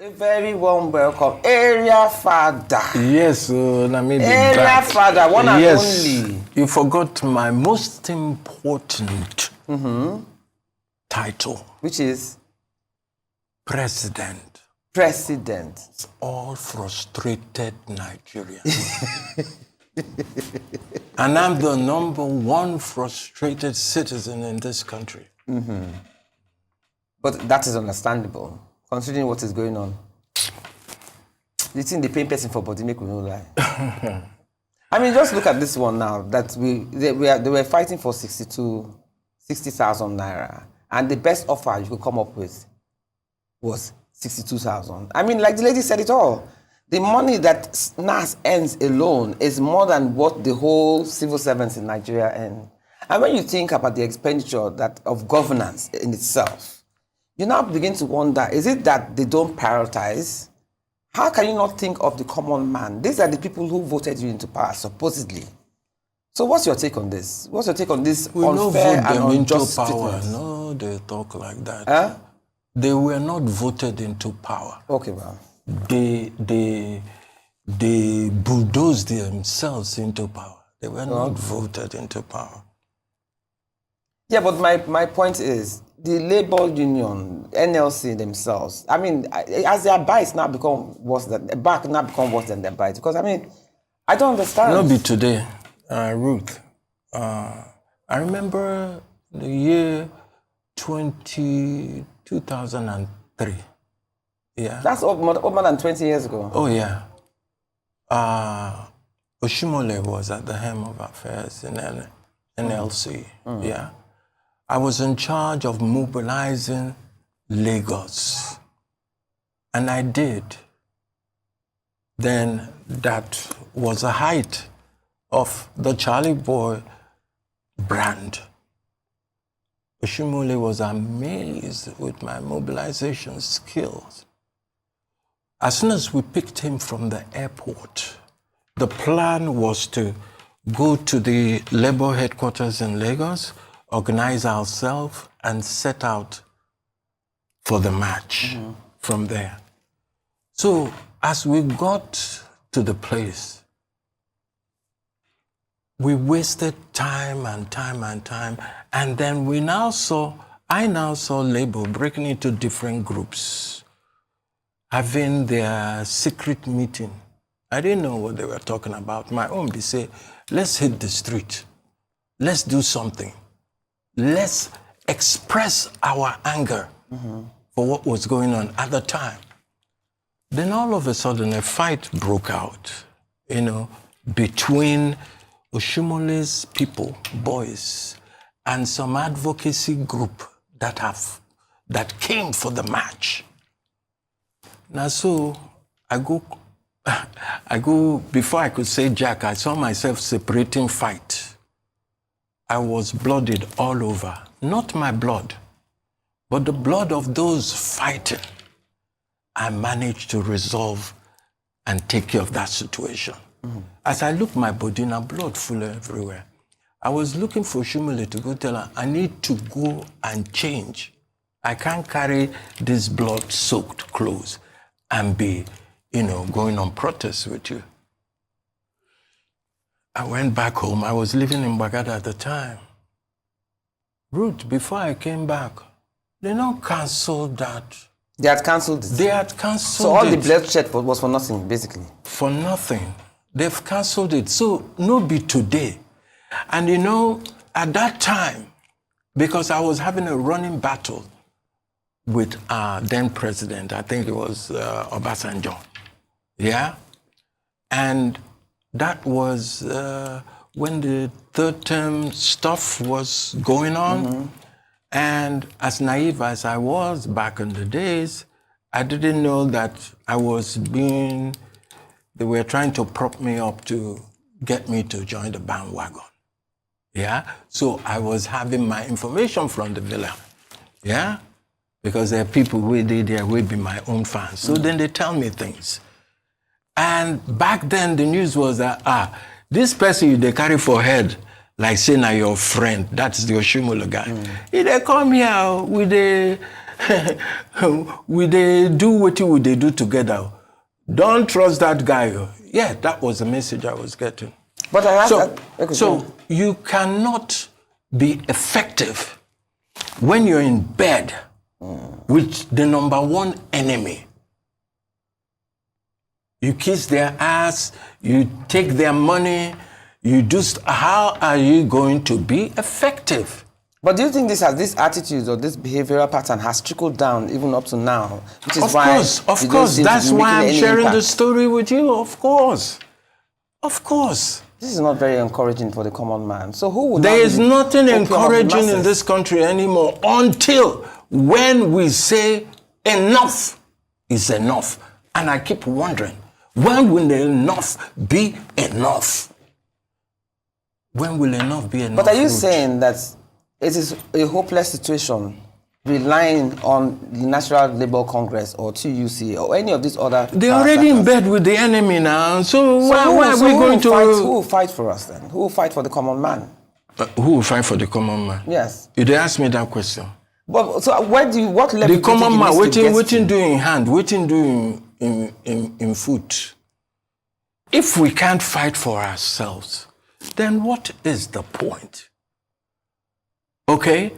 A very warm welcome. Area Fada. Yes, Area Fada, one and only. You forgot my most important title. Which is? President. President. All frustrated Nigerians. And I'm the number one frustrated citizen in this country. But that is understandable, considering what is going on. You think the paying person for body make we no lie. I mean, just look at this one now. That they were fighting for 60,000 naira, and the best offer you could come up with was 62,000. I mean, like the lady said it all. The money that NAS earns alone is more than what the whole civil servants in Nigeria earn. And when you think about the expenditure of governance in itself, you now begin to wonder, is it that they don't prioritize? How can you not think of the common man? These are the people who voted you into power, supposedly. So what's your take on this? What's your take on this unfair and unjust statement? No, they talk like that. Huh? They were not voted into power. Okay, well. They bulldozed themselves into power. They were not voted into power. Yeah, but my point is, the labor union, NLC themselves, I mean, as their bites now become worse than their back now become worse than their bites. Because I mean, I don't understand. Not be today, Ruth. I remember the year 2003. Yeah. That's more than 20 years ago. Oh yeah. Oshimole was at the helm of affairs in NLC. Yeah. I was in charge of mobilizing Lagos, and I did. Then that was the height of the Charlie Boy brand. Oshimole was amazed with my mobilization skills. As soon as we picked him from the airport, the plan was to go to the labor headquarters in Lagos, organize ourselves, and set out for the march from there. So as we got to the place, we wasted time, and then I now saw labor breaking into different groups, having their secret meeting. I didn't know what they were talking about. My own, they say, let's hit the street. Let's do something. Let's express our anger for what was going on at the time. Then all of a sudden, a fight broke out, between Oshimole's people, boys, and some advocacy group that came for the march. Now, so I go, before I could say Jack, I saw myself separating fight. I was blooded all over. Not my blood, but the blood of those fighting. I managed to resolve and take care of that situation. As I looked my body, now blood full everywhere. I was looking for Shumile to go tell her, I need to go and change. I can't carry this blood-soaked clothes and be, going on protest with you. I went back home. I was living in Bagada at the time. Ruth, before I came back, they now canceled that. They had cancelled it? They had cancelled it. So all the bloodshed was for nothing, basically? For nothing. They've cancelled it. So, no be today. And at that time, because I was having a running battle with our then president, I think it was Obasanjo. Yeah? And that was when the third term stuff was going on. And as naive as I was back in the days, I didn't know that they were trying to prop me up to get me to join the bandwagon. Yeah? So I was having my information from the villa. Yeah? Because there are people who they will be my own fans. So then they tell me things. And back then the news was that, this person they carry for head, like saying na your friend, that's the Oshimole guy. He they come here with we they do what we they do together. Don't trust that guy. Yeah, that was the message I was getting. But I asked so you cannot be effective when you're in bed with the number one enemy. You kiss their ass, you take their money, you do. How are you going to be effective? But do you think this attitude or this behavioral pattern has trickled down even up to now? Which is Of course. That's why I'm sharing the story with you. Of course. This is not very encouraging for the common man. So who would? There is nothing encouraging in this country anymore until when we say enough is enough. And I keep wondering, when will enough be enough? When will enough be enough? But are you saying that it is a hopeless situation relying on the National Labour Congress or TUC or any of these other... They're already in bed with the enemy now. So why are we going to... Who will fight for us then? Who will fight for the common man? Who will fight for the common man? Yes. You did ask me that question. But so what level the common man, waiting do in hand, waiting do in foot. If we can't fight for ourselves, then what is the point? Okay?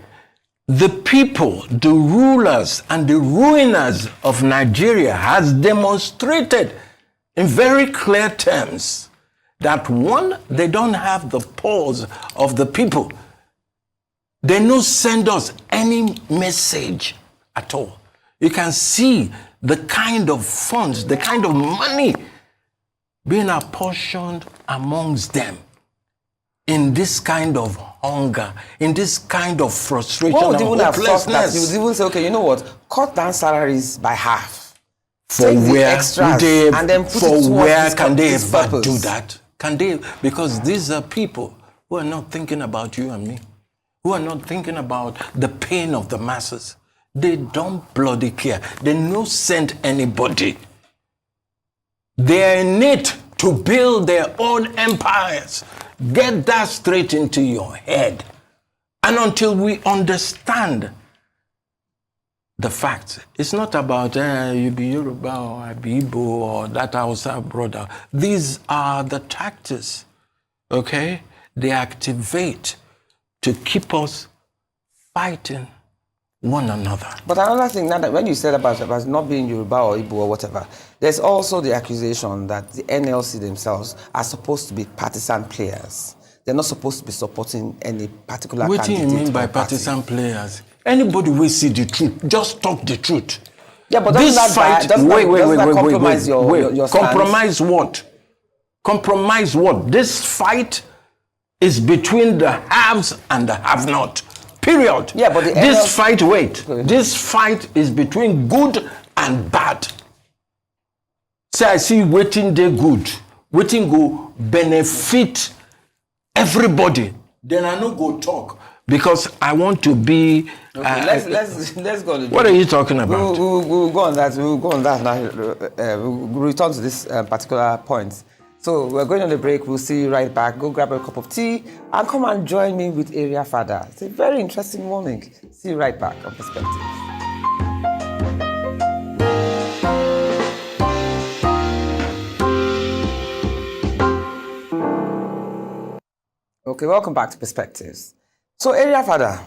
The people, the rulers and the ruiners of Nigeria has demonstrated in very clear terms that one, they don't have the pulse of the people. They don't send us any message at all. You can see the kind of funds, the kind of money being apportioned amongst them in this kind of hunger, in this kind of frustration and hopelessness. You would even say, okay, you know what? Cut down salaries by half. For take where the extras and then put for it where can they ever purpose. Do that? Can they? Because these are people who are not thinking about you and me, who are not thinking about the pain of the masses. They don't bloody care. They no send anybody. They are in it to build their own empires. Get that straight into your head. And until we understand the facts, it's not about you be Yoruba or I be Igbo or that Hausa brother. These are the tactics, okay? They activate to keep us fighting one another. But another thing, now that when you said about not being Yoruba or Igbo or whatever, there's also the accusation that the NLC themselves are supposed to be partisan players. They're not supposed to be supporting any particular candidate. What do you mean by partisan players? Anybody will see the truth. Just talk the truth. Yeah, but doesn't that compromise your stance? Compromise what? Compromise what? This fight is between the haves and the have-not. Period. Yeah, but this fight is between good and bad. Say I see waiting they good, waiting go benefit everybody. Then I no go talk because I want to be. Okay, let's go. What are you talking about? We'll go on that. We'll go on that now. We'll return to this particular point. So we're going on a break. We'll see you right back. Go grab a cup of tea and come and join me with Area Fada. It's a very interesting morning. See you right back on Perspective. Okay, welcome back to Perspectives. So Area Fada,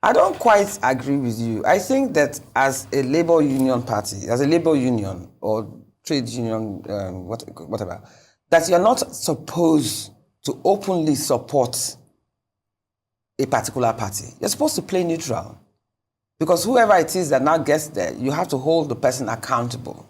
I don't quite agree with you. I think that as a labor union party, as a labor union or trade union, whatever, that you're not supposed to openly support a particular party. You're supposed to play neutral. Because whoever it is that now gets there, you have to hold the person accountable.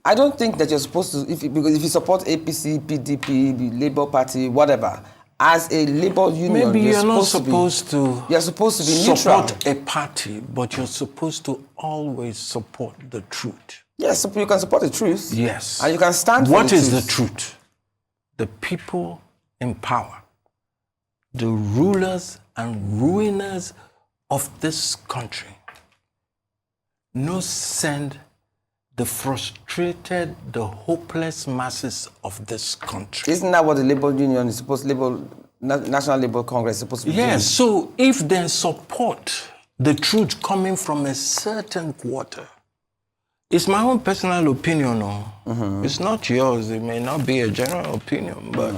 I don't think that you're supposed to, because if you support APC, PDP, Labour Party, whatever, as a labor union, maybe you're not supposed to. You're supposed to be neutral. Support a party, but you're supposed to always support the truth. Yes, you can support the truth. Yes. And you can stand for What the is truth. the truth? The people in power, the rulers and ruiners of this country, no send the frustrated, the hopeless masses of this country. Isn't that what the labor union is supposed to, labor National Labour Congress is supposed to be doing. Yes, so if they support the truth coming from a certain quarter, it's my own personal opinion, it's not yours, it may not be a general opinion, but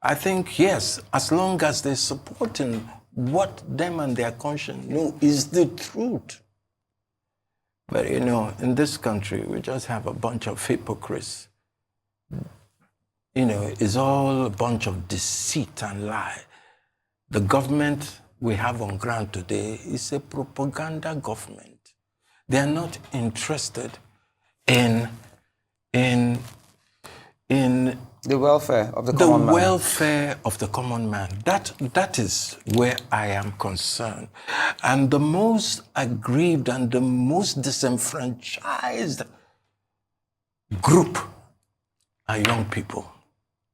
I think, yes, as long as they're supporting what them and their conscience know is the truth. But you know, in this country, we just have a bunch of hypocrites. You know, it's all a bunch of deceit and lie. The government we have on ground today is a propaganda government. They are not interested in The welfare of the common man. The welfare of the common man. That is where I am concerned. And the most aggrieved and the most disenfranchised group are young people,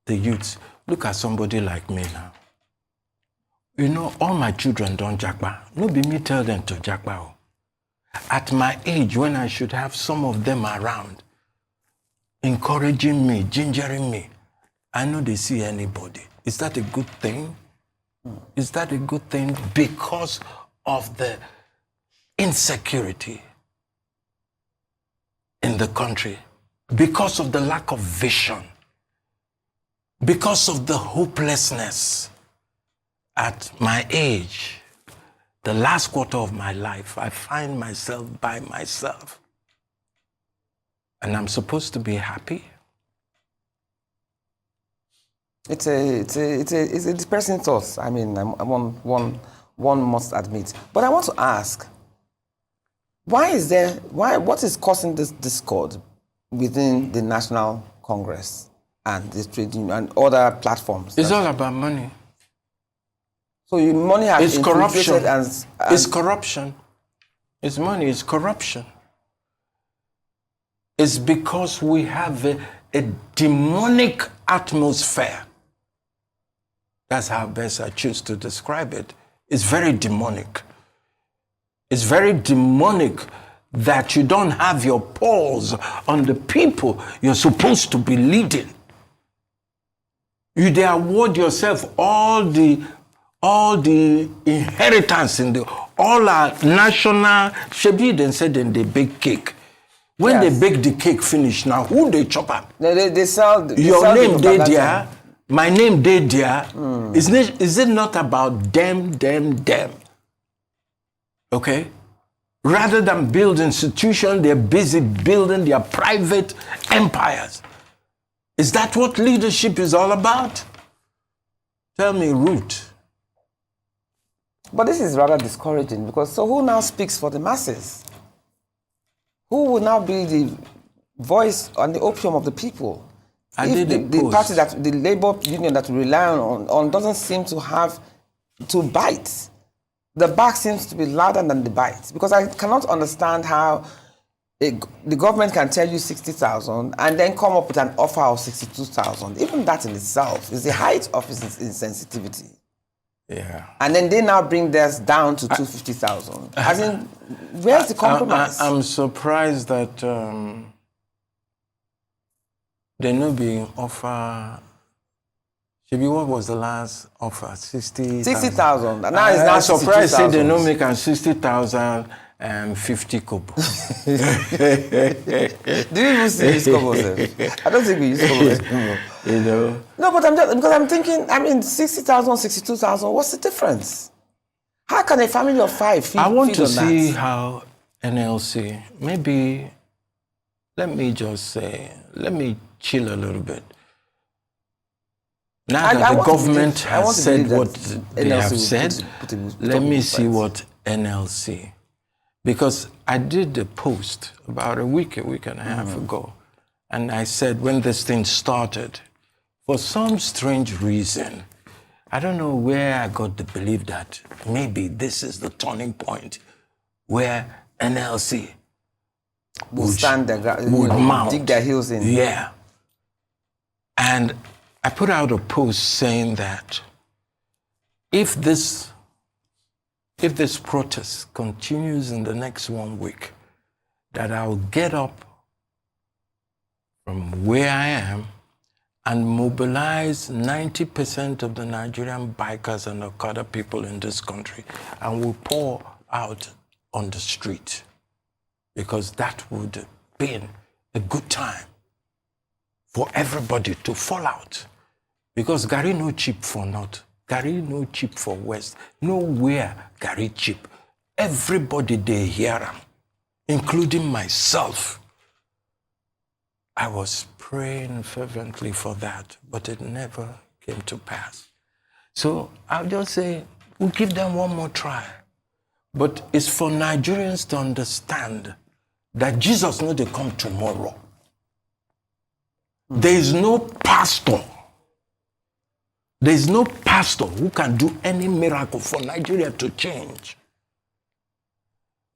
the youths. Look at somebody like me now. You know, all my children don't jakba. No be me tell them to jakba. At my age, when I should have some of them around, encouraging me, gingering me, I know they see anybody. Is that a good thing? Is that a good thing? Because of the insecurity in the country, because of the lack of vision, because of the hopelessness. At my age, the last quarter of my life, I find myself by myself. And I'm supposed to be happy. It's a depressing thought. I mean, one must admit. But I want to ask, what is causing this discord within the National Congress and the trade union and other platforms? It's all about money. So money has It's corruption. And It's corruption. It's money. It's corruption. It's because we have a demonic atmosphere. That's how best I choose to describe it. It's very demonic. It's very demonic that you don't have your paws on the people you're supposed to be leading. You they award yourself all the inheritance in all our national. Shebi then said then they bake cake. When they bake the cake finish, now who they chop up? They sell. Your name dey there, my name dey there. Is it not about them? Okay? Rather than build institutions, they're busy building their private empires. Is that what leadership is all about? Tell me, Ruth. But this is rather discouraging because so who now speaks for the masses? Who will now be the voice and the opium of the people? If the party that the labor union that we rely on doesn't seem to have to bite. The back seems to be louder than the bite. Because I cannot understand how the government can tell you 60,000 and then come up with an offer of 62,000. Even that in itself is the height of its insensitivity. Yeah. And then they now bring theirs down to 250,000. As in, where's the compromise? I'm surprised that they no being offer. Maybe what was the last offer? 60,000. And now it's now I'm surprised say they no 62,000. make 60,000 and 50 kobo. Do you even see use kobo, sir? I don't think we use kobo. You know. No, but because I'm thinking, I mean, 60,000, 62,000, what's the difference? How can a family of 5 feed I want to on see that? how NLC, maybe, let me just say, let me chill a little bit. Now that the government has said what they have said, let me see what NLC. Because I did a post about a week and a half ago, and I said when this thing started, for some strange reason, I don't know where I got the belief that maybe this is the turning point where NLC will stand their ground, would mount. dig their heels in. Yeah. And I put out a post saying that if this protest continues in the next 1 week, that I'll get up from where I am and mobilize 90% of the Nigerian bikers and Okada people in this country, and we'll pour out on the street, because that would have been a good time for everybody to fall out. Because Gary no cheap for North, Gary no cheap for West, nowhere Gary cheap. Everybody they hear him, including myself. I was praying fervently for that, but it never came to pass. So I'll just say, we'll give them one more try. But it's for Nigerians to understand that Jesus knows they come tomorrow. There is no pastor. There is no pastor who can do any miracle for Nigeria to change.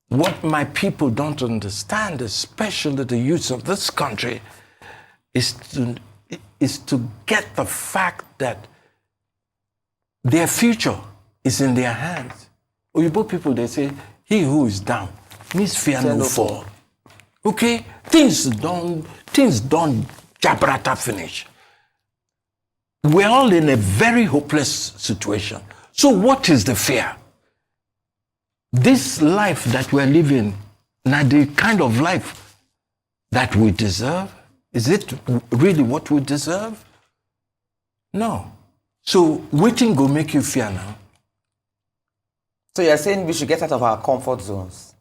What my people don't understand, especially the youth of this country, is to get the fact that their future is in their hands. Oyibo people, they say, he who is down means fear no fall. Okay? Things don't jabrata finish. We're all in a very hopeless situation. So what is the fear? This life that we're living, now the kind of life that we deserve, is it really what we deserve? No. So waiting go make you fear now. So you're saying we should get out of our comfort zones?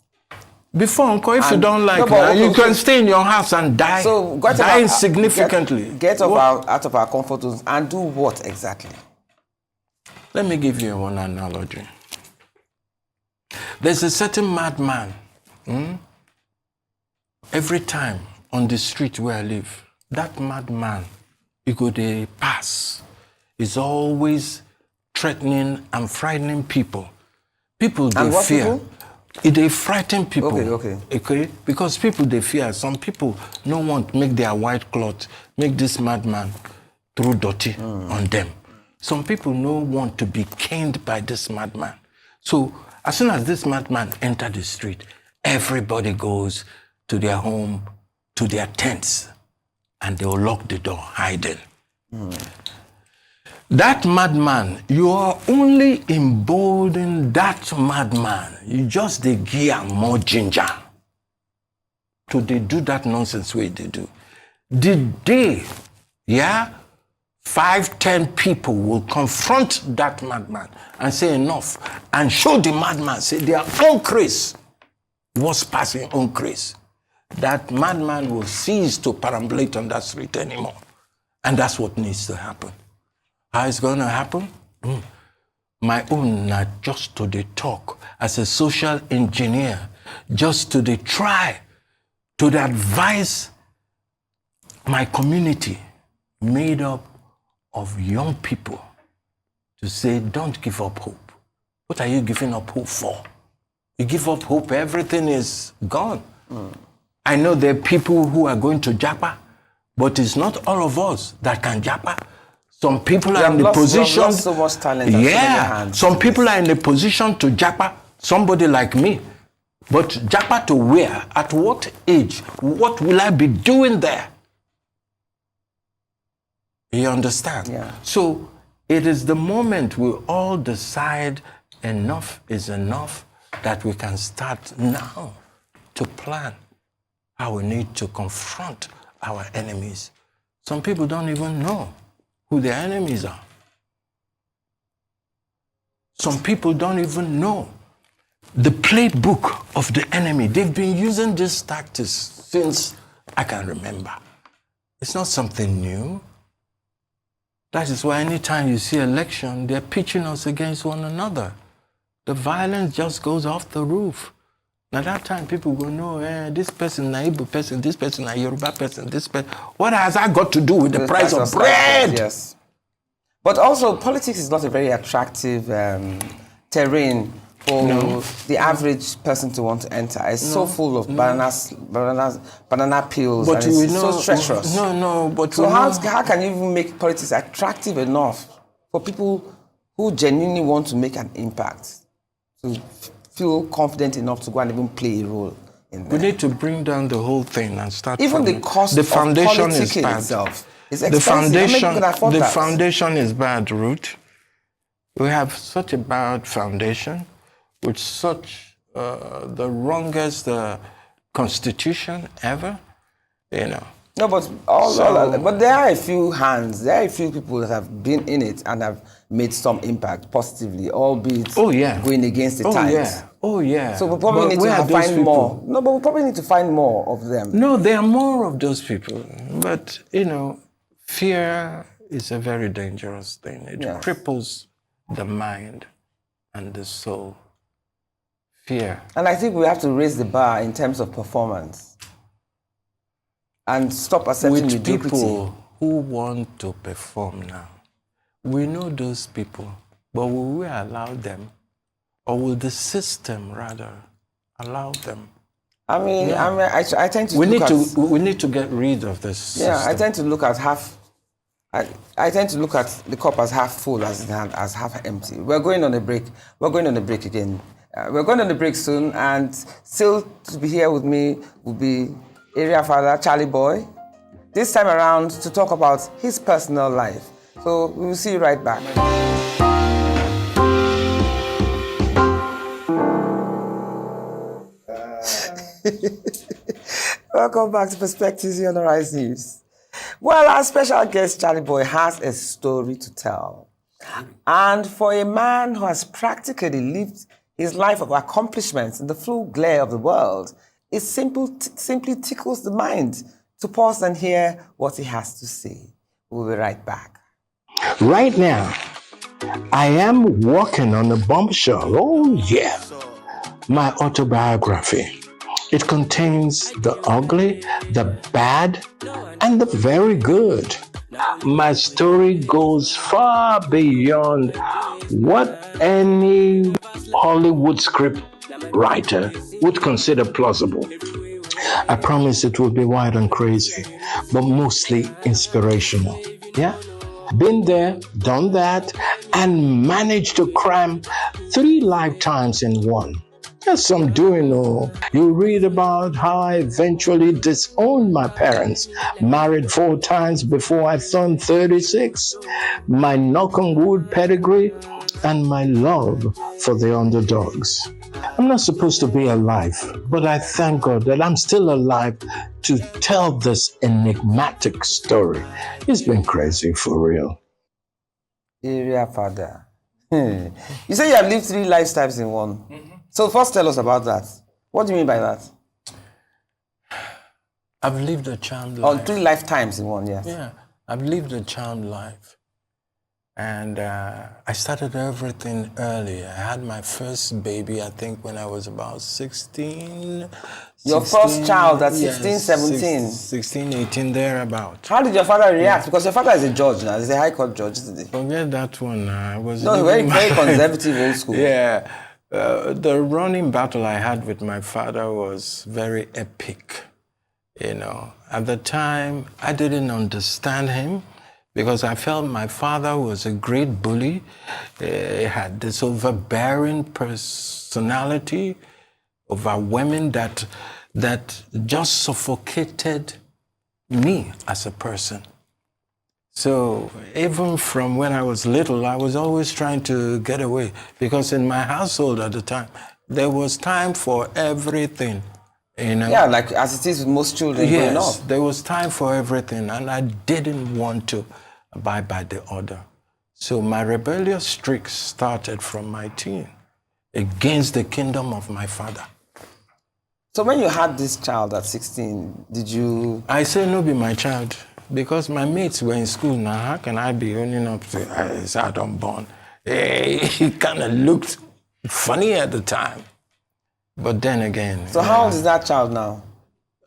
Before, Uncle, if you don't like that, you can stay in your house and die. So die insignificantly. Get out of our comfort zones and do what exactly? Let me give you one analogy. There's a certain madman. Every time on the street where I live, that madman, he go they pass, is always threatening and frightening people. People they fear. They frighten people. Okay. Because people they fear. Some people no want make their white cloth, make this madman throw dirty on them. Some people no want to be caned by this madman. So as soon as this madman enter the street, everybody goes to their home, to their tents, and they will lock the door, hiding. That madman, you are only emboldening that madman. You just they give more ginger to they do that nonsense way they do. The day, 5, 10 people will confront that madman and say enough, and show the madman, say their own grace was passing on grace. That madman will cease to perambulate on that street anymore. And that's what needs to happen. How it's going to happen? My own, not just to the talk as a social engineer, just to the try to the advise my community made up of young people to say, don't give up hope. What are you giving up hope for? You give up hope, everything is gone. I know there are people who are going to Japa, but it's not all of us that can Japa. Some people are in the position. So much talent. Some people are in the position to Japa, somebody like me. But Japa to where? At what age? What will I be doing there? You understand? Yeah. So it is the moment we all decide enough is enough that we can start now to plan how we need to confront our enemies. Some people don't even know who their enemies are. Some people don't even know the playbook of the enemy. They've been using these tactics since I can remember. It's not something new. That is why anytime you see election, they're pitching us against one another. The violence just goes off the roof. Now that time people go, no, this person, na Igbo person, this person, na Yoruba person, this person. What has that got to do with the price of bread? Yes. But also, politics is not a very attractive terrain for the average person to want to enter. It's so full of banana peels, but and it's so treacherous. But so how can you even make politics attractive enough for people who genuinely want to make an impact, to feel confident enough to go and even play a role in that? We need to bring down the whole thing and start even the cost the of foundation politicking is bad. itself. It's expensive. How many people can afford the that? foundation is bad, Ruth. We have such a bad foundation with such the wrongest constitution ever, you know. No, but but there are a few hands. There are a few people that have been in it and have made some impact positively, albeit going against the times. Oh yeah. So we probably need to find more. No, but we probably need to find more of them. No, there are more of those people. But you know, fear is a very dangerous thing. It cripples the mind and the soul. Fear. And I think we have to raise the bar in terms of performance. And stop accepting with mediocrity. People who want to perform now. We know those people, but will we allow them? Or will the system rather allow them? I tend to we need to get rid of this system. I tend to look at I tend to look at the cup as half full as half empty. We're going on a break. We're going on a break again. We're going on a break soon, and still to be here with me will be area father Charlie Boy, this time around to talk about his personal life. So we will see you right back. Welcome back to Perspectives here on the Rise News. Well, our special guest Charlie Boy has a story to tell. And for a man who has practically lived his life of accomplishments in the full glare of the world, it simply tickles the mind to pause and hear what he has to say. We'll be right back. Right now, I am working on a bombshell. Oh, yeah. My autobiography. It contains the ugly, the bad, and the very good. My story goes far beyond what any Hollywood script writer would consider plausible. I promise it will be wild and crazy, but mostly inspirational. Yeah? Been there, done that, and managed to cram 3 lifetimes in one. That's some doing. You read about how I eventually disowned my parents, married 4 times before I turned 36, my knock on wood pedigree, and my love for the underdogs. I'm not supposed to be alive, but I thank God that I'm still alive to tell this enigmatic story. It's been crazy for real. Area father. You say you have lived 3 lifetimes in one. Mm-hmm. So first tell us about that. What do you mean by that? I've lived a charmed life. 3 lifetimes in one, yes. Yeah, I've lived a charmed life. And I started everything early. I had my first baby, I think, when I was about 16. Your first child at 16, 17? 16, 18, thereabout. How did your father react? Because your father is a judge now. He's a high court judge, isn't he? Forget that one. I was very conservative, old school. Yeah. The running battle I had with my father was very epic. You know, at the time, I didn't understand him, because I felt my father was a great bully. He had this overbearing personality over women that just suffocated me as a person. So even from when I was little, I was always trying to get away, because in my household at the time, there was time for everything. You know? Yeah, like as it is with most children growing up. Yes, there was time for everything, and I didn't want to abide by the order. So my rebellious streak started from my teen against the kingdom of my father. So when you had this child at 16, did you... I say no be my child, because my mates were in school now. How can I be owning up to his unborn? He kind of looked funny at the time. But then again... So how old is that child now?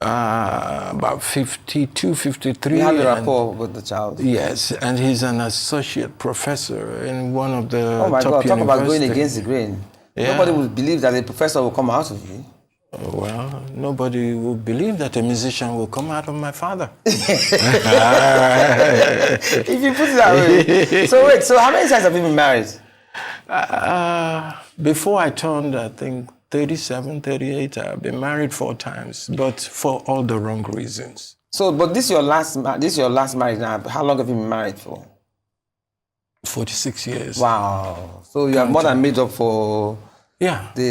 About 52, 53. You have a rapport with the child? Yes, and he's an associate professor in one of the top universities. Oh my God, talk about going against the grain. Yeah. Nobody would believe that a professor will come out of you. Well, nobody will believe that a musician will come out of my father. If you put it that way. So wait, so how many times have you been married? Before I turned, I think, 37, 38, I've been married 4 times, but for all the wrong reasons. So, but this is your last marriage now. How long have you been married for? 46 years. Wow. So you have more than made up for the 3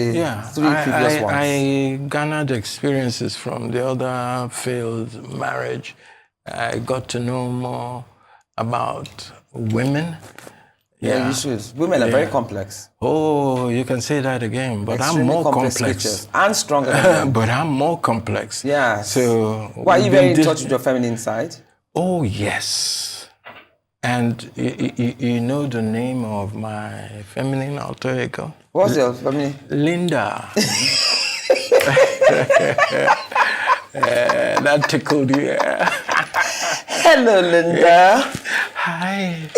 previous ones. I garnered experiences from the other failed marriage. I got to know more about women. Yeah, you should. Women are very complex. Oh, you can say that again, but Extremely I'm more complex. Creatures. And stronger than them. But I'm more complex. Yeah. So why are you very in touch with your feminine side? Oh, yes. And you know the name of my feminine alter ego? What's your feminine? Linda. That tickled you. Hello, Linda. Hi.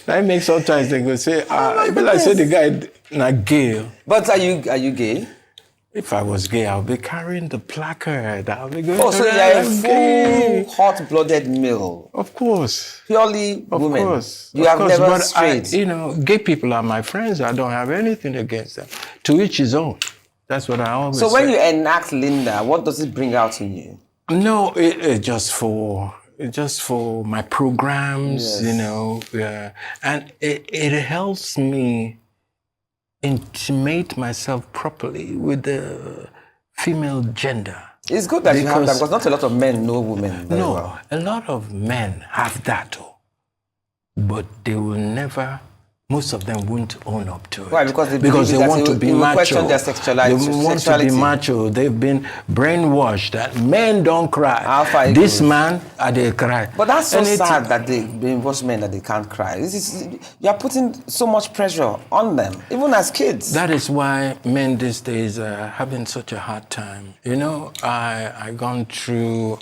That makes sometimes they go say, I say the guy not gay. But are you gay? If I was gay, I'll be carrying the placard. I'll be going. Oh, so you're a full hot-blooded male. Of course. Purely women. Of course. You have never strayed. Gay people are my friends. I don't have anything against them. To each his own. That's what I always say. So when you enact Linda, what does it bring out in you? No, it's just for my programs, and it helps me intimate myself properly with the female gender. It's good that you have that because not a lot of men know women very well. A lot of men have that, but they will never. Most of them won't own up to it. Why? Because they want to be macho. Question their sexuality. They want to be macho. They've been brainwashed that men don't cry. This man, they cry. But that's so sad that they brainwash men that they can't cry. You're putting so much pressure on them, even as kids. That is why men these days are having such a hard time. I gone through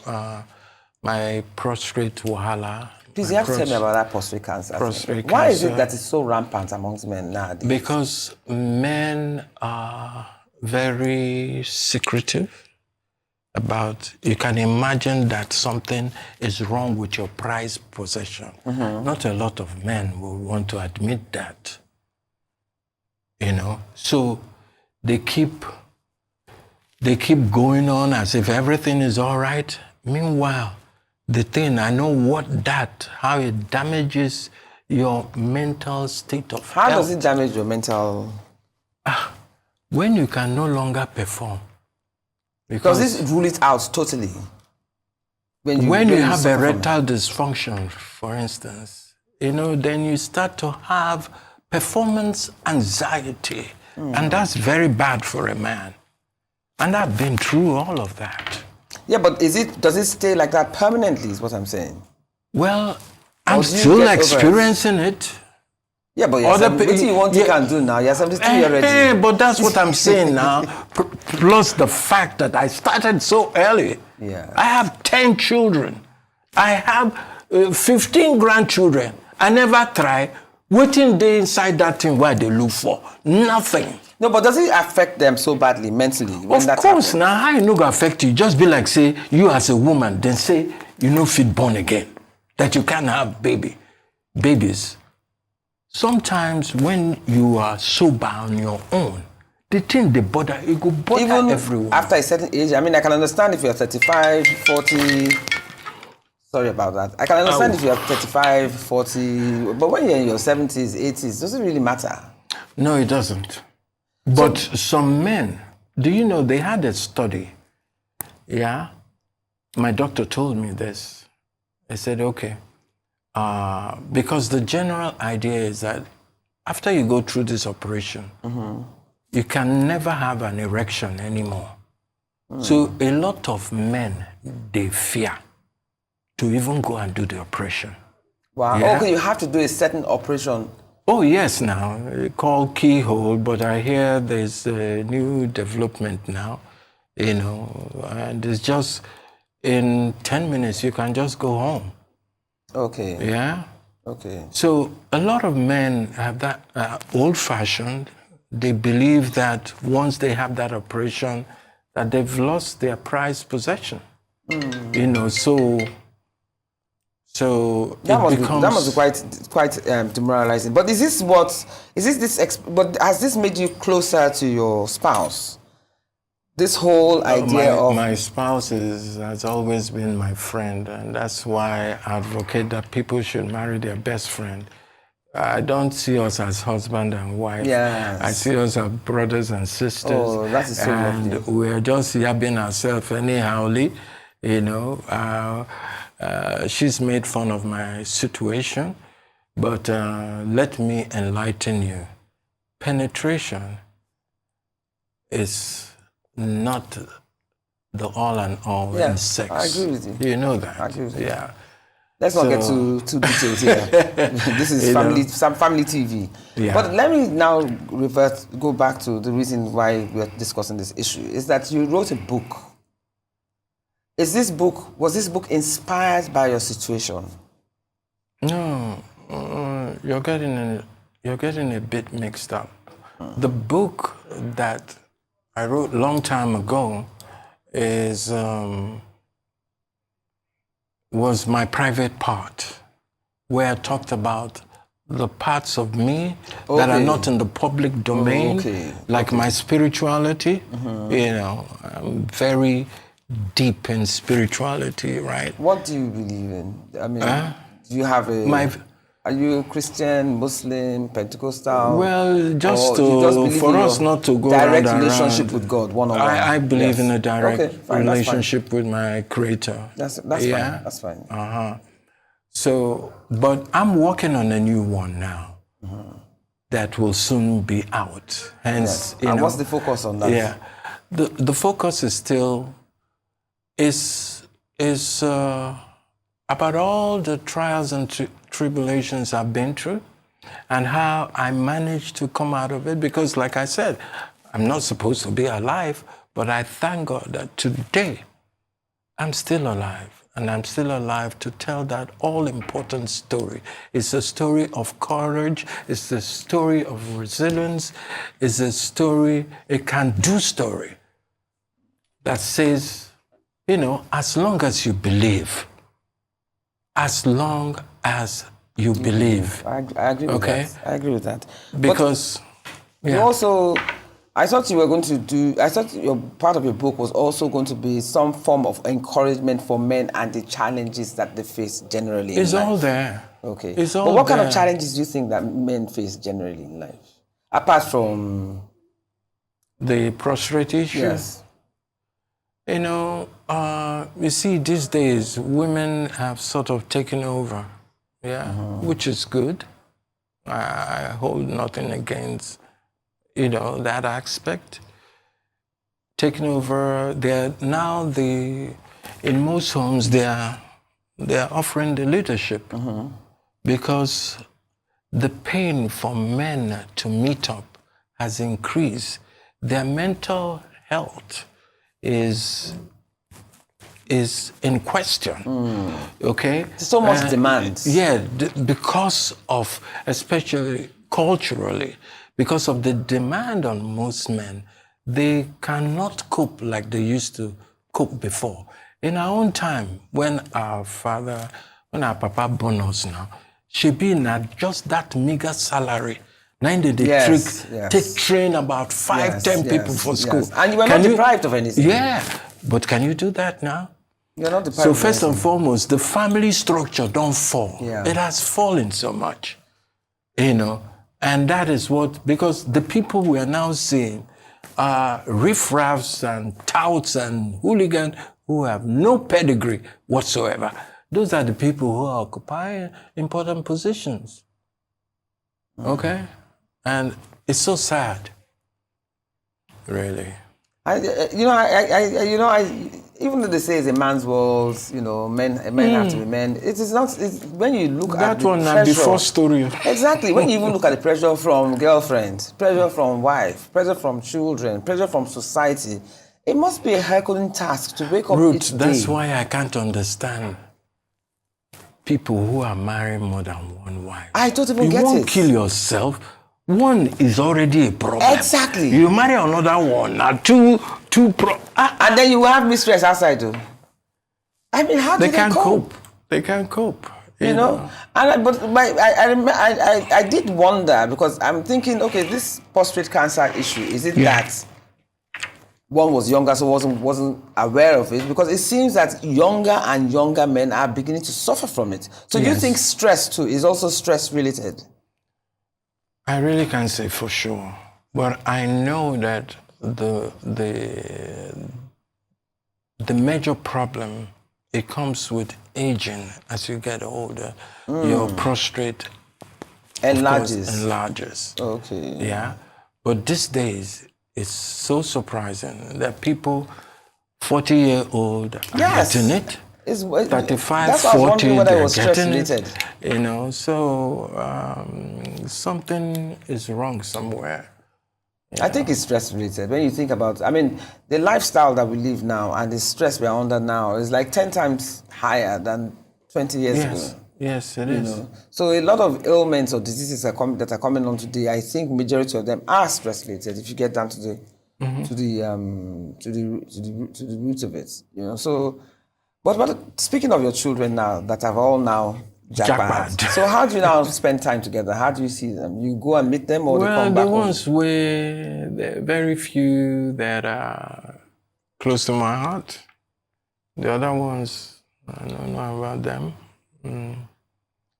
my prostate wahala. Please, you have to tell me about that prostate cancer. Why is it that it's so rampant amongst men nowadays? Because men are very secretive about, you can imagine that something is wrong with your prized possession. Mm-hmm. Not a lot of men will want to admit that. So they keep going on as if everything is all right. Meanwhile, the thing, I know how it damages your mental state of health. How does it damage your mental? When you can no longer perform. Does this rule it out totally? When you have erectile dysfunction, for instance, then you start to have performance anxiety. And that's very bad for a man. And I've been through all of that. Yeah, but does it stay like that permanently, is what I'm saying? Well, I'm still experiencing it. Yeah, but what you want you can do now? You're 73 already. But that's what I'm saying now. Plus the fact that I started so early. Yeah. I have 10 children. I have 15 grandchildren. I never try. Waiting day inside that thing where they look for. Nothing. No, but does it affect them so badly mentally? Of course, now how it no go affect you? Just be like, say, you as a woman, then say, you no fit born again. That you can't have babies. Sometimes when you are sober on your own, the thing they bother, it go bother even everyone. After a certain age, I mean, I can understand if you're 35, 40. Sorry about that. I can understand if you're 35, 40, but when you're in your 70s, 80s, does it really matter? No, it doesn't. But some men, do you know, they had a study. Yeah? My doctor told me this. They said, okay, because the general idea is that after you go through this operation, you can never have an erection anymore. So a lot of men, they fear to even go and do the operation. Wow. Yeah? Okay, you have to do a certain operation. Oh, yes, now, called keyhole, but I hear there's a new development now, and it's just in 10 minutes, you can just go home. Okay. Yeah? Okay. So a lot of men have that old-fashioned. They believe that once they have that operation, that they've lost their prized possession. So that must be quite demoralizing. But but has this made you closer to your spouse? this whole idea of my spouse has always been my friend, and that's why I advocate that people should marry their best friend. I don't see us as husband and wife. Yes. I see us as brothers and sisters. Oh, that is so and lovely. we're just yabbing ourselves anyhowly, you know. She's made fun of my situation, but let me enlighten you. Penetration is not the all and all in sex. I agree with you. You know that. I agree with you. Yeah. Let's not get too detailed here. This is family TV. Yeah. But let me now go back to the reason why we're discussing this issue. Is that you wrote a book. Was this book inspired by your situation? No, you're getting a bit mixed up. The book that I wrote a long time ago was my private part, where I talked about the parts of me that are not in the public domain, like my spirituality. You know, I'm very deep in spirituality, right? What do you believe in? I mean, do you have are you Christian, Muslim, Pentecostal? Well, just believe for in us not to go direct around relationship with God, one-on-one. I believe in a direct fine, relationship with my Creator. That's fine. That's fine. So, but I'm working on a new one now that will soon be out. Hence, and what's the focus on that? Yeah, the focus is still about all the trials and tribulations I've been through and how I managed to come out of it. Because like I said, I'm not supposed to be alive, but I thank God that today I'm still alive. And I'm still alive to tell that all-important story. It's a story of courage. It's a story of resilience. It's a can-do story that says, you know, as long as you believe, as long as you believe. I agree with that. I agree with that. Because you also, I thought you were going to I thought part of your book was also going to be some form of encouragement for men and the challenges that they face generally in life. It's all there. Okay. It's all but what there. kind of challenges do you think that men face generally in life? Apart from the prostrate issue? Yes. You know, you see, these days, women have sort of taken over, which is good. I hold nothing against, you know, that aspect. Taking over, in most homes, they're offering the leadership because the pain for men to meet up has increased. Their mental health is in question, okay? So much demand. Yeah, because of, especially culturally, because of the demand on most men, they cannot cope like they used to cope before. In our own time, when our papa born us now, she been at just that meager salary. Take train about 5-10 people for school. And you were not deprived of anything. Yeah, but can you do that now? You're not deprived So of first anything. and foremost, the family structure don't fall. Yeah. It has fallen so much, you know, and that is because the people we are now seeing are riffraffs and touts and hooligans who have no pedigree whatsoever. Those are the people who are occupying important positions. Okay? And it's so sad, really. Even though they say it's a man's world, you know, men have to be men. It is not. When you look at the pressure, before story. Exactly. When you even look at the pressure from girlfriends, pressure from wife, pressure from children, pressure from society, it must be a Herculean task to wake up each day. That's why I can't understand people who are marrying more than one wife. I don't even get it. You won't kill yourself. One is already a problem. Exactly. You marry another one, now and then you will have mistress outside too. I mean, how do they cope? They can't cope. You know? And I did wonder, because I'm thinking, okay, this prostate cancer issue, is it that one was younger, so wasn't aware of it, because it seems that younger and younger men are beginning to suffer from it. So do you think stress too is also stress related? I really can't say for sure, but I know that the major problem, it comes with aging. As you get older, your prostate enlarges. Okay. Yeah, but these days it's so surprising that people 40-year-old are getting it. 35, 40, they're getting it. You know, so something is wrong somewhere. I think it's stress related. When you think about, I mean, the lifestyle that we live now and the stress we are under now is like 10 times higher than 20 years ago. Yes, it is. Know? So a lot of ailments or diseases that are coming on today, I think majority of them are stress related. If you get down to the roots of it, you know. So, but speaking of your children now that have all now jackpot. So how do you now spend time together? How do you see them? You go and meet them, or they come back home? Well, the ones where very few that are close to my heart. The other ones, I don't know about them.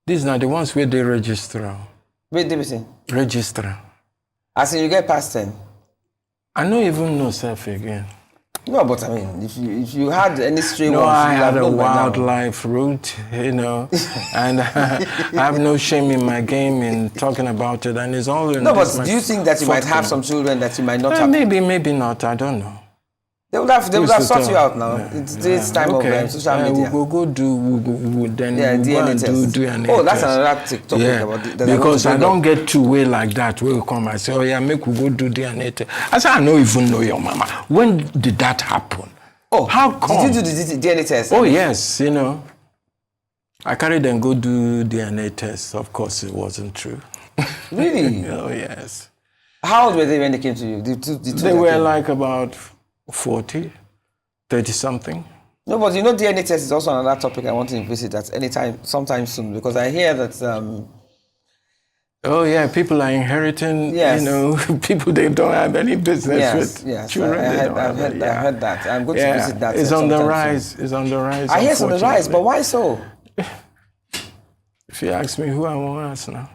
These are the ones where they register. Wait, Davidson. Register. As in you get past 10? I don't even know self again. No, but I mean, if you had any stray ones, I had a wildlife route, you know, and I have no shame in my game in talking about it, and it's all in. No, but do you think that you might have some children that you might not have? Maybe not. I don't know. They would have sorted you out now. Yeah. It's time of social media. We'll go do. DNA test. DNA oh, that's another TikTok about. Because I don't get two way like that. We'll come and say, oh yeah, make we go do DNA test. I said, I don't even know your mama. When did that happen? Oh, how come? Did you do the DNA test? Oh yes, you know. I carried them go do DNA tests. Of course, it wasn't true. Really? Oh yes. How old were they when they came to you? They were like about 40, 30 something. No, but you know, DNA test is also another topic I want to visit at any time, sometime soon, because I hear that. Oh yeah, people are inheriting. You know, people they don't have any business with. Children. I've heard that. I'm going to visit that. It's on the rise. It's on the rise. I hear it's on the rise, but why so? If you ask me, who I want to ask now.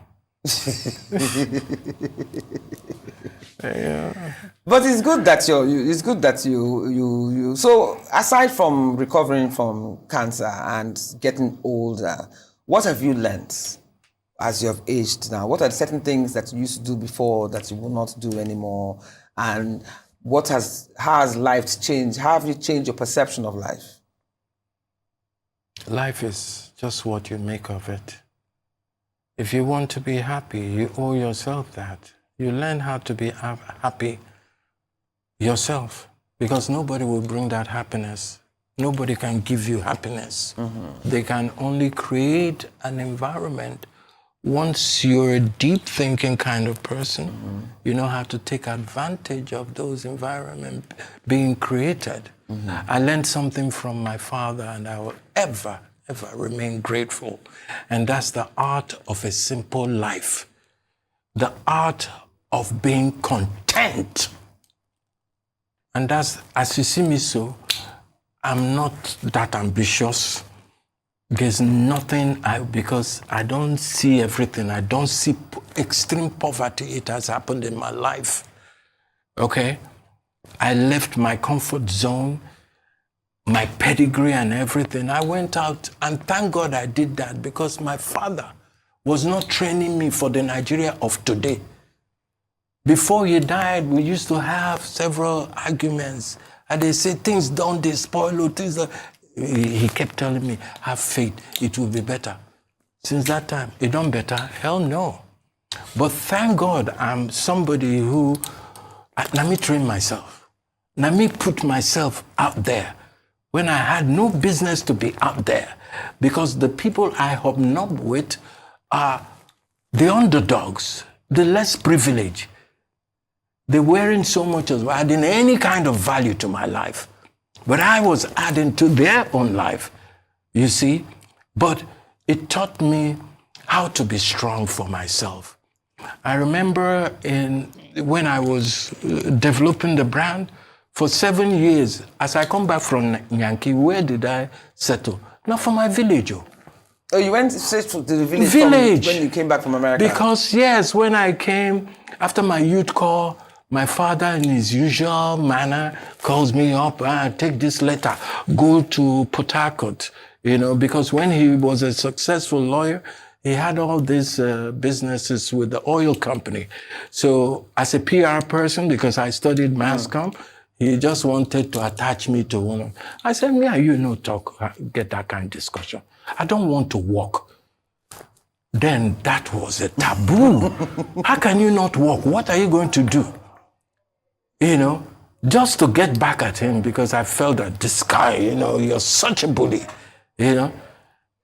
Yeah. But it's good that you. So aside from recovering from cancer and getting older, what have you learned as you have aged now? What are certain things that you used to do before that you will not do anymore? And how has life changed? How have you changed your perception of life? Life is just what you make of it. If you want to be happy, you owe yourself that. You learn how to be happy yourself, because nobody will bring that happiness. Nobody can give you happiness. They can only create an environment. Once you're a deep thinking kind of person, you know how to take advantage of those environments being created. I learned something from my father, and I will ever remain grateful. And that's the art of a simple life. The art of being content. And that's, as you see me so, I'm not that ambitious. There's nothing, because I don't see everything. I don't see extreme poverty. It has happened in my life. Okay? I left my comfort zone, my pedigree and everything. I went out, and thank God I did that, because my father was not training me for the Nigeria of today. Before he died, we used to have several arguments, and they say things don't they spoil, things. He kept telling me, have faith, it will be better. Since that time, it done better? Hell no. But thank God I'm somebody who, let me train myself. Let me put myself out there when I had no business to be out there, because the people I hobnob with are the underdogs, the less privileged. They weren't so much as adding any kind of value to my life, but I was adding to their own life, you see. But it taught me how to be strong for myself. I remember when I was developing the brand, For 7 years, as I come back from Yankee, where did I settle? Not from my village. Oh, you went straight to the village. When you came back from America? Because, yes, when I came, after my youth call, my father, in his usual manner, calls me up, take this letter, go to Port, because when he was a successful lawyer, he had all these businesses with the oil company. So as a PR person, because I studied mass comm, he just wanted to attach me to one of. I said, me and you no talk, get that kind of discussion. I don't want to walk. Then that was a taboo. How can you not walk? What are you going to do? Just to get back at him, because I felt that this guy, you're such a bully, And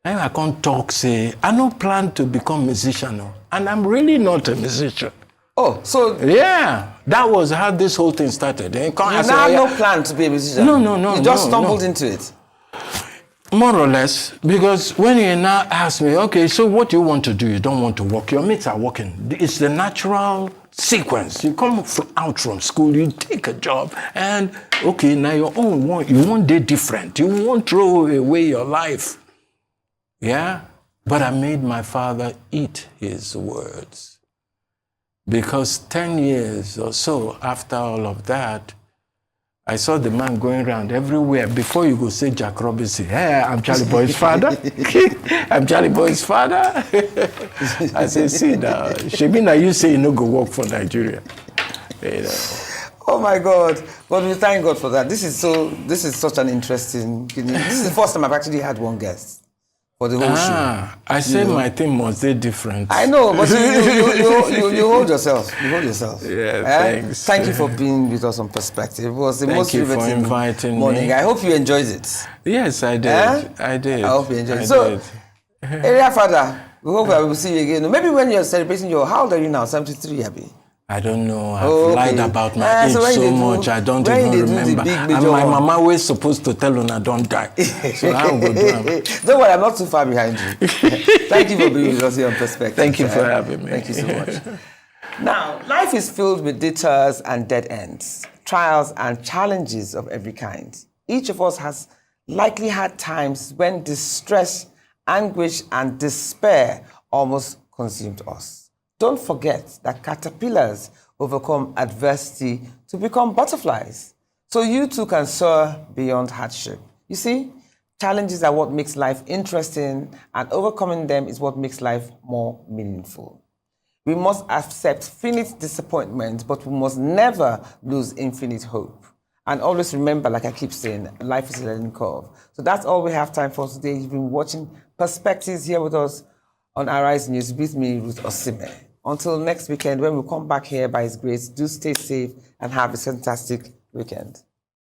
I can't talk, say, I don't plan to become a musician, and I'm really not a musician. Oh, so... Yeah, that was how this whole thing started. You now have no plan to be a musician? No. You just stumbled into it? More or less, because when he now asked me, okay, so what do you want to do? You don't want to work. Your mates are working. It's the natural sequence. You come out from school, you take a job, and okay, now your own one, you won't do different. You won't throw away your life. Yeah? But I made my father eat his words. Because 10 years or so after all of that, I saw the man going around everywhere. Before you go say Jack Robinson, hey, I'm Charlie Boy's father. I'm Charlie Boy's father. I said, see now, Shemina, you say you no go work for Nigeria. Oh my God. But we thank God for that. This is such an interesting, this is the first time I've actually had one guest for the whole show. I said my thing must be different. I know, but you hold yourself. You hold yourself. Yeah, thanks. Thank you for being with us on Perspective. It was the most riveting for inviting morning. me. I hope you enjoyed it. Yes, I did. I did. I hope you enjoyed it. So, Area Fada, we hope I will see you again. Maybe when you're celebrating how old are you now? 73, Abby? I don't know. I've lied about my age so much. I don't even remember. And my mama was supposed to tell her I don't die. So I will go. Don't worry, I'm not too far behind you. Thank you for being with us here on Perspective. Thank you for having me. Thank you so much. Now, life is filled with detours and dead ends, trials and challenges of every kind. Each of us has likely had times when distress, anguish, and despair almost consumed us. Don't forget that caterpillars overcome adversity to become butterflies. So you too can soar beyond hardship. You see, challenges are what makes life interesting, and overcoming them is what makes life more meaningful. We must accept finite disappointment, but we must never lose infinite hope. And always remember, like I keep saying, life is a learning curve. So that's all we have time for today. You've been watching Perspectives here with us on Arise News with me, Ruth Osime. Until next weekend, when we come back here by His grace, do stay safe and have a fantastic weekend.